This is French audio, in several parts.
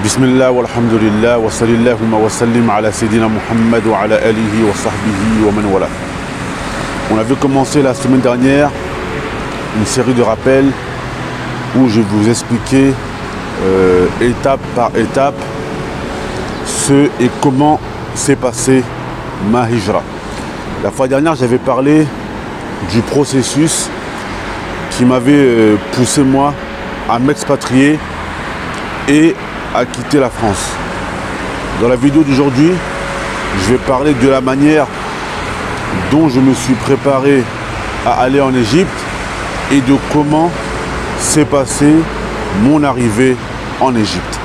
Bismillah walhamdulillah wa sallallahu wa sallim ala Sayyidina Muhammad wa ala alihi wa sahbihi wa man wala. On avait commencé la semaine dernière une série de rappels où je vous expliquais étape par étape ce et comment s'est passé ma hijra. La fois dernière, j'avais parlé du processus qui m'avait poussé moi à m'expatrier et à quitter la France. Dans la vidéo d'aujourd'hui, je vais parler de la manière dont je me suis préparé à aller en Égypte et de comment s'est passée mon arrivée en Égypte.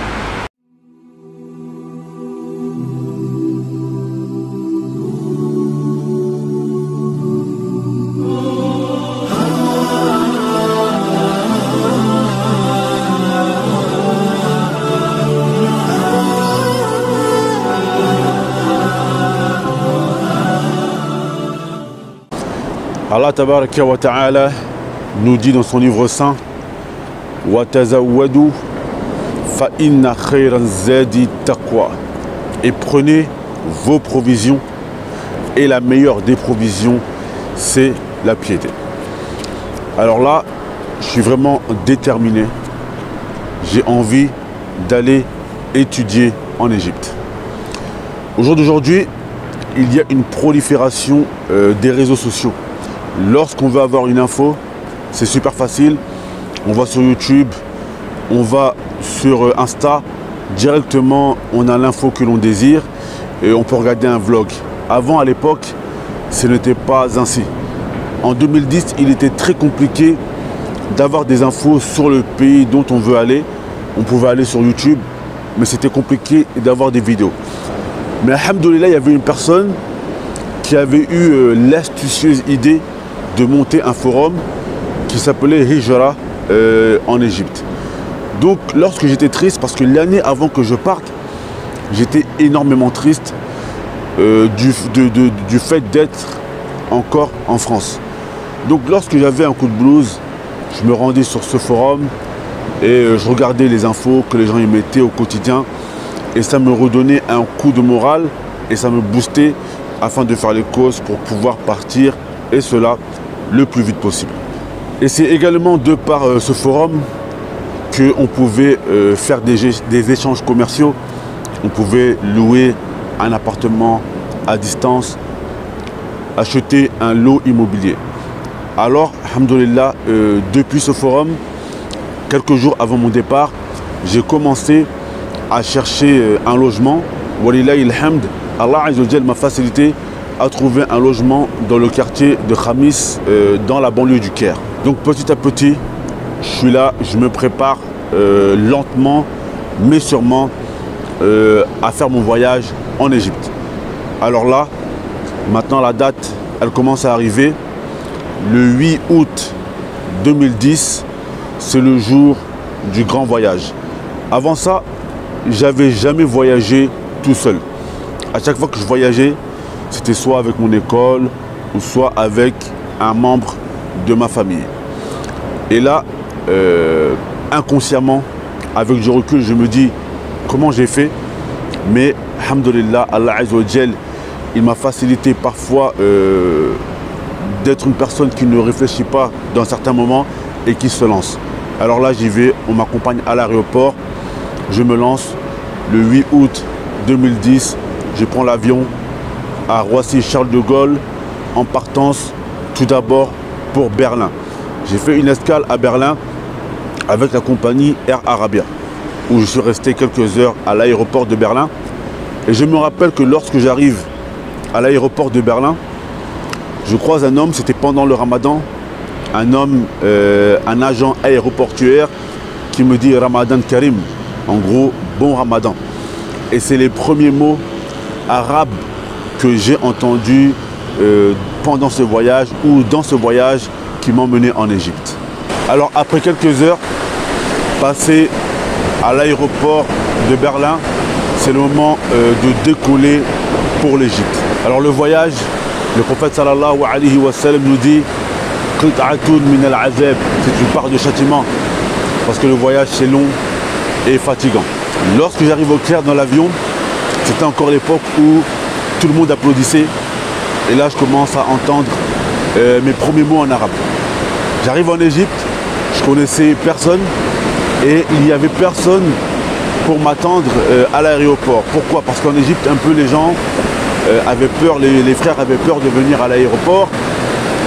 Allah tabaraka wa ta'ala nous dit dans son livre saint wa tazawwadu fa inna khayran zadi taqwa, et prenez vos provisions et la meilleure des provisions c'est la piété. Alors là, je suis vraiment déterminé, j'ai envie d'aller étudier en Égypte. Au jour d'aujourd'hui, il y a une prolifération des réseaux sociaux. Lorsqu'on veut avoir une info, c'est super facile. On va sur YouTube, on va sur Insta, directement on a l'info que l'on désire et on peut regarder un vlog. Avant, à l'époque, ce n'était pas ainsi. En 2010, il était très compliqué d'avoir des infos sur le pays dont on veut aller. On pouvait aller sur YouTube, mais c'était compliqué d'avoir des vidéos. Mais alhamdoulilah, il y avait une personne qui avait eu l'astucieuse idée de monter un forum qui s'appelait Hijra en Égypte. Donc lorsque j'étais triste, parce que l'année avant que je parte, j'étais énormément triste du fait d'être encore en France. Donc lorsque j'avais un coup de blues, je me rendais sur ce forum et je regardais les infos que les gens y mettaient au quotidien et ça me redonnait un coup de morale et ça me boostait afin de faire les causes pour pouvoir partir, et cela le plus vite possible. Et c'est également de par ce forum qu'on pouvait faire des échanges commerciaux. On pouvait louer un appartement à distance, acheter un lot immobilier. Alors, alhamdoulilah, depuis ce forum, quelques jours avant mon départ, j'ai commencé à chercher un logement. Walillahi alhamd, Allah Azza wa Jal m'a facilité à trouver un logement dans le quartier de Khamis, dans la banlieue du Caire. Donc petit à petit, je suis là, je me prépare lentement, mais sûrement, à faire mon voyage en Égypte. Alors là, maintenant la date, elle commence à arriver. Le 8 août 2010, c'est le jour du grand voyage. Avant ça, j'avais jamais voyagé tout seul. À chaque fois que je voyageais, c'était soit avec mon école ou soit avec un membre de ma famille. Et là, inconsciemment, avec du recul, je me dis comment j'ai fait. Mais, alhamdoulilah, Allah Azza wa Jal, il m'a facilité parfois d'être une personne qui ne réfléchit pas dans certains moments et qui se lance. Alors là, j'y vais, on m'accompagne à l'aéroport, je me lance. Le 8 août 2010, je prends l'avion à Roissy-Charles de Gaulle en partance tout d'abord pour Berlin. J'ai fait une escale à Berlin avec la compagnie Air Arabia où je suis resté quelques heures à l'aéroport de Berlin. Et je me rappelle que lorsque j'arrive à l'aéroport de Berlin, je croise un homme, c'était pendant le Ramadan, un homme, un agent aéroportuaire qui me dit Ramadan Karim, en gros bon Ramadan. Et c'est les premiers mots arabes que j'ai entendus pendant ce voyage ou dans ce voyage qui m'ont mené en Égypte. Alors après quelques heures passées à l'aéroport de Berlin, c'est le moment de décoller pour l'Égypte. Alors le voyage, le prophète sallallahu alayhi wa sallam nous dit qit'atun min al-azab, c'est une part de châtiment parce que le voyage c'est long et fatigant. Lorsque j'arrive au Caire dans l'avion, c'était encore l'époque où tout le monde applaudissait. Et là, je commence à entendre mes premiers mots en arabe. J'arrive en Égypte, je connaissais personne et il n'y avait personne pour m'attendre à l'aéroport. Pourquoi? Parce qu'en Égypte, un peu les gens avaient peur, les frères avaient peur de venir à l'aéroport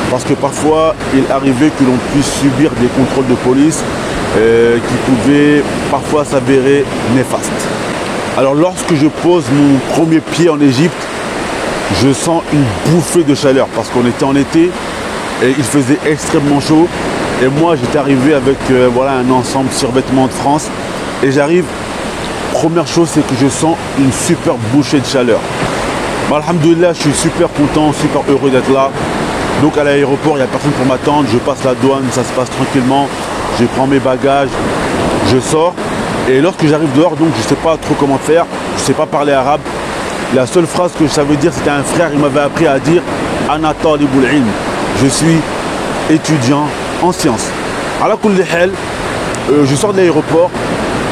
parce que parfois il arrivait que l'on puisse subir des contrôles de police qui pouvaient parfois s'avérer néfastes. Alors lorsque je pose mon premier pied en Égypte, je sens une bouffée de chaleur parce qu'on était en été et il faisait extrêmement chaud. Et moi j'étais arrivé avec voilà, un ensemble survêtement de France et j'arrive, première chose c'est que je sens une super bouchée de chaleur. Alhamdoulilah, je suis super content, super heureux d'être là. Donc à l'aéroport, il n'y a personne pour m'attendre, je passe la douane, ça se passe tranquillement, je prends mes bagages, je sors. Et lorsque j'arrive dehors, donc je ne sais pas trop comment faire, je ne sais pas parler arabe. La seule phrase que je savais dire, c'était un frère, il m'avait appris à dire « Ana talibul ilm ». Je suis étudiant en sciences. À la kulli hal, je sors de l'aéroport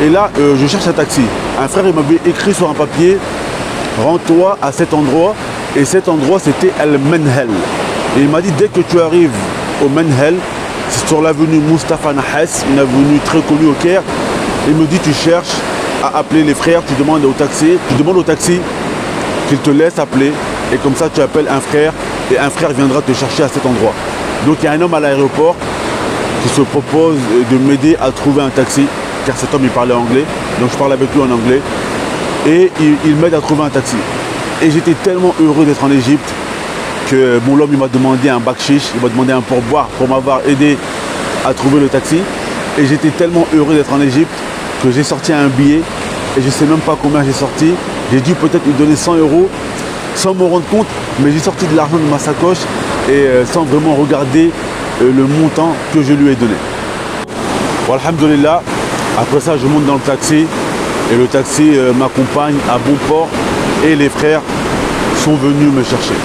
et là, je cherche un taxi. Un frère, il m'avait écrit sur un papier « Rends-toi à cet endroit ». Et cet endroit, c'était Al-Menhel. Et il m'a dit, dès que tu arrives au Menhel, c'est sur l'avenue Mustafa Nahas, une avenue très connue au Caire. Il me dit, tu cherches à appeler les frères, tu demandes au taxi qu'il te laisse appeler. Et comme ça, tu appelles un frère et un frère viendra te chercher à cet endroit. Donc il y a un homme à l'aéroport qui se propose de m'aider à trouver un taxi, car cet homme, il parlait anglais. Donc je parle avec lui en anglais. Et il m'aide à trouver un taxi. Et j'étais tellement heureux d'être en Égypte que mon homme, il m'a demandé un bakshish, il m'a demandé un pourboire pour m'avoir aidé à trouver le taxi. Et j'étais tellement heureux d'être en Égypte que j'ai sorti un billet et je ne sais même pas combien j'ai sorti. J'ai dû peut-être lui donner 100 € sans me rendre compte, mais j'ai sorti de l'argent de ma sacoche et sans vraiment regarder le montant que je lui ai donné. Bon, alhamdoulilah, après ça je monte dans le taxi et le taxi m'accompagne à bon port et les frères sont venus me chercher.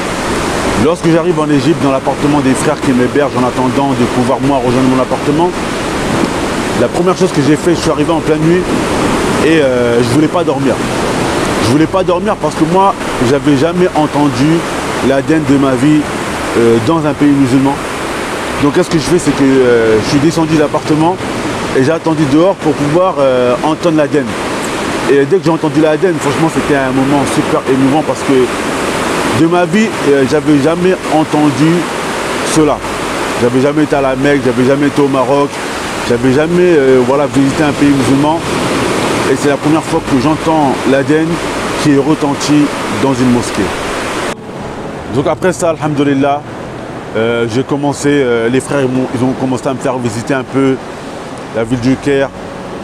Lorsque j'arrive en Égypte dans l'appartement des frères qui m'hébergent en attendant de pouvoir moi rejoindre mon appartement, la première chose que j'ai fait, je suis arrivé en pleine nuit et je ne voulais pas dormir. Je ne voulais pas dormir parce que moi, j'avais jamais entendu l'adhan de ma vie dans un pays musulman. Donc qu'est-ce que je fais, c'est que je suis descendu de l'appartement et j'ai attendu dehors pour pouvoir entendre l'adhan. Et dès que j'ai entendu l'adhan, franchement, c'était un moment super émouvant parce que de ma vie, j'avais jamais entendu cela. J'avais jamais été à la Mecque, j'avais jamais été au Maroc, j'avais jamais voilà, visité un pays musulman. Et c'est la première fois que j'entends l'adhan qui est retenti dans une mosquée. Donc après ça, alhamdoulilah, j'ai commencé, les frères ils ont commencé à me faire visiter un peu la ville du Caire,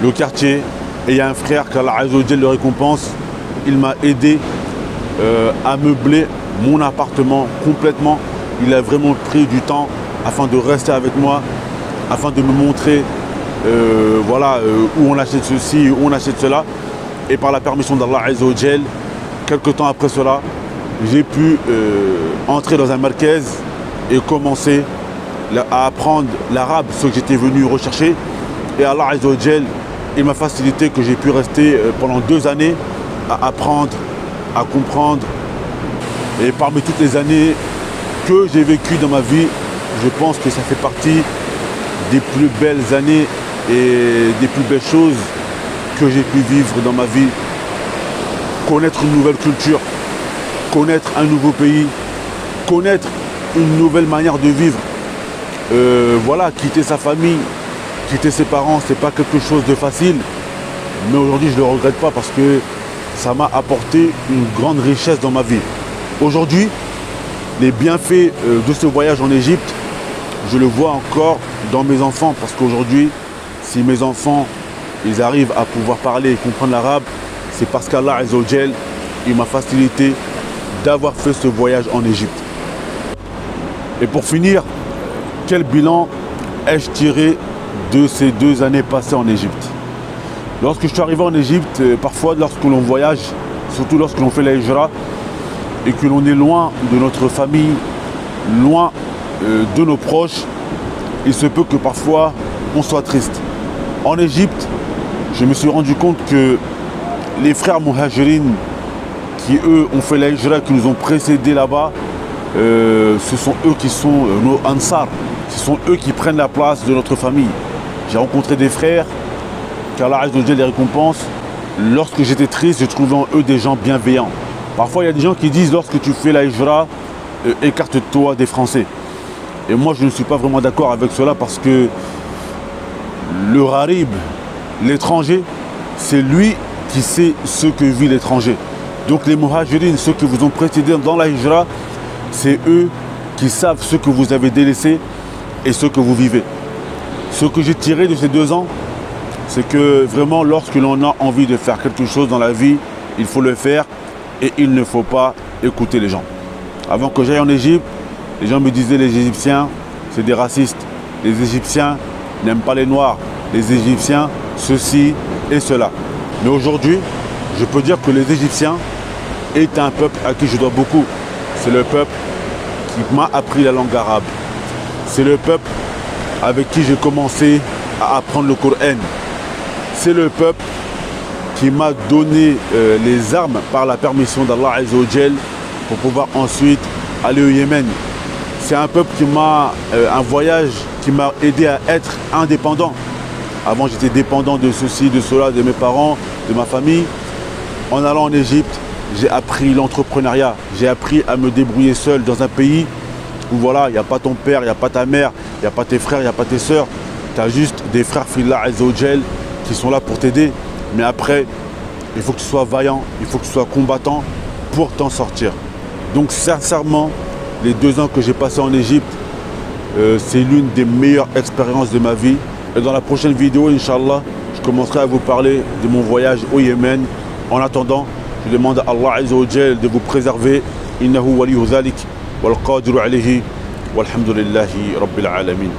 le quartier. Et il y a un frère qu'Allah Azza wa Jal le récompense, il m'a aidé à meubler mon appartement complètement. Il a vraiment pris du temps afin de rester avec moi, afin de me montrer voilà, où on achète ceci, où on achète cela. Et par la permission d'Allah Azza wa Jal, quelques temps après cela, j'ai pu entrer dans un markez et commencer à apprendre l'arabe, ce que j'étais venu rechercher. Et Allah Azza wa Jal, il m'a facilité que j'ai pu rester pendant 2 années à apprendre, à comprendre. Et parmi toutes les années que j'ai vécues dans ma vie, je pense que ça fait partie des plus belles années et des plus belles choses que j'ai pu vivre dans ma vie. Connaître une nouvelle culture, connaître un nouveau pays, connaître une nouvelle manière de vivre. Voilà, quitter sa famille, quitter ses parents, c'est pas quelque chose de facile. Mais aujourd'hui, je ne le regrette pas parce que ça m'a apporté une grande richesse dans ma vie. Aujourd'hui, les bienfaits de ce voyage en Égypte, je le vois encore dans mes enfants parce qu'aujourd'hui, si mes enfants ils arrivent à pouvoir parler et comprendre l'arabe, c'est parce qu'Allah Azza wa Jal, il m'a facilité d'avoir fait ce voyage en Égypte. Et pour finir, quel bilan ai-je tiré de ces 2 années passées en Égypte? Lorsque je suis arrivé en Égypte, parfois lorsque l'on voyage, surtout lorsque l'on fait la hijra et que l'on est loin de notre famille, loin de nos proches, il se peut que parfois on soit triste. En Égypte, je me suis rendu compte que les frères Muhajirin qui eux ont fait la hijra, qui nous ont précédés là-bas, ce sont eux qui sont nos ansar, ce sont eux qui prennent la place de notre famille. J'ai rencontré des frères, qu'Allah Azza wa Jalla les récompense. Lorsque j'étais triste, je trouvais en eux des gens bienveillants. Parfois, il y a des gens qui disent, lorsque tu fais la hijra, écarte-toi des Français. Et moi, je ne suis pas vraiment d'accord avec cela parce que le gharib, l'étranger, c'est lui qui sait ce que vit l'étranger. Donc les muhajirin, ceux qui vous ont précédé dans la hijra, c'est eux qui savent ce que vous avez délaissé et ce que vous vivez. Ce que j'ai tiré de ces 2 ans, c'est que vraiment lorsque l'on a envie de faire quelque chose dans la vie, il faut le faire et il ne faut pas écouter les gens. Avant que j'aille en Égypte, les gens me disaient les Égyptiens, c'est des racistes. Les Égyptiens n'aiment pas les Noirs. Les Égyptiens, ceci et cela. Mais aujourd'hui, je peux dire que les Égyptiens est un peuple à qui je dois beaucoup. C'est le peuple qui m'a appris la langue arabe. C'est le peuple avec qui j'ai commencé à apprendre le Coran. C'est le peuple qui m'a donné les armes par la permission d'Allah Azza wa Jal pour pouvoir ensuite aller au Yémen. C'est un peuple qui m'a, un voyage qui m'a aidé à être indépendant. Avant j'étais dépendant de ceci, de cela, de mes parents, de ma famille. En allant en Égypte, j'ai appris l'entrepreneuriat. J'ai appris à me débrouiller seul dans un pays où voilà, il n'y a pas ton père, il n'y a pas ta mère, il n'y a pas tes frères, il n'y a pas tes sœurs. Tu as juste des frères fillah Azza wa Jal qui sont là pour t'aider. Mais après, il faut que tu sois vaillant, il faut que tu sois combattant pour t'en sortir. Donc sincèrement, les 2 ans que j'ai passé en Égypte, c'est l'une des meilleures expériences de ma vie. Et dans la prochaine vidéo, Inch'Allah, je commencerai à vous parler de mon voyage au Yémen. En attendant, je demande à Allah Azza wa Jal de vous préserver. Innahu waliyu dhalik wal qadiru alayhi walhamdulillahi rabbil alamin.